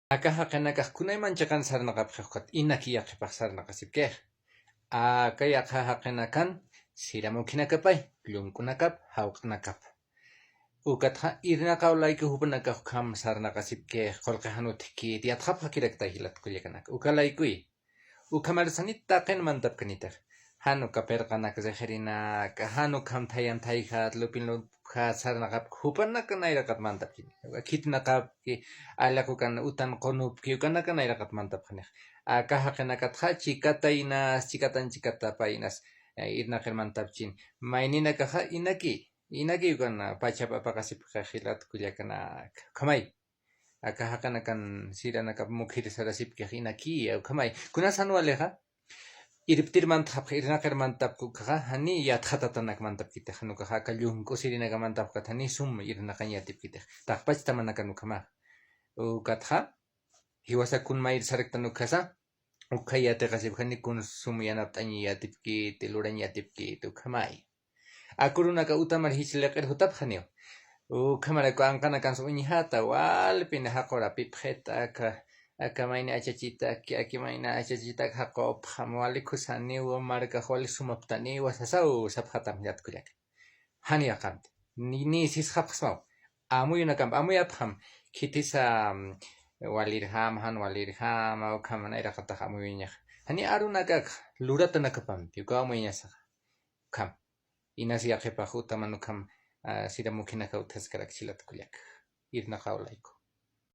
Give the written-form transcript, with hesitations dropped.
Akahakanakaq kunaymanchakan sarnaqapqiqqa inakiyaqipaq sarnaqasipkej. Akayaqahaqinakan siramukinakapay llunkunakap hawq'anakap. Ukatqa irnaqawlayku hupanakaq kham sarnaqasipkej qolqahanutiki tiyatqapqa kirakta hilatkullakanaka. Ukalaykuy. Ukamarusanita qinmantapkanitaq. Hanu kapirqanaka riqrinaka, hanu kamthayanthayqa lupinlupqa sarnaqap hupanaka nayraqat mantapkin. Khitnaqapki alaqukan utan qunupki ukanaka nayraqat mantapqaniq. Akahaqinakatqa chikatanchikatapaynas irnaqir mantapchin. Mayninakaqa inaki ukana pachapa paqasipqa hilatkullakanaka. Khamay. Akahaqanakan siranakap mukhir sarasipkej inaki khamay. Kunasanualeqa iriptirmantaq irnaqirmantapkuqa hani yatqatatanaq mantapkitaq hanuqa kallunku sirinaqa mantapqa hani sum irnaqan yatipkitaq taqpachta manakan ukhamaq ukatqa hiwasakun mayr sarekta nukhasa ukha yatiqasip hani kun sum yanapt'añi yatipkit luran yatipkit ukhamay akurunaqa utamar hichliqir hutapqaniw ukhamaraku anqanakan uñihata walpina haqura pipqeta akamayna achachita akimayna achachita haqopqa walikusaniwa marka wali sumaptaniwa sasaw saphatam yatkullak hani aqamti ni sisqapqasmaw amuyunakamp amuyapqam khitisa walirham ukhamanayraqataq amuyuñaq hani arunakaq luratanakapamti ukawamuñasaqa kham inasi yaqipaq utaman ukham siramukhinaka uthaskaraq chilatkullak irnaqawlayku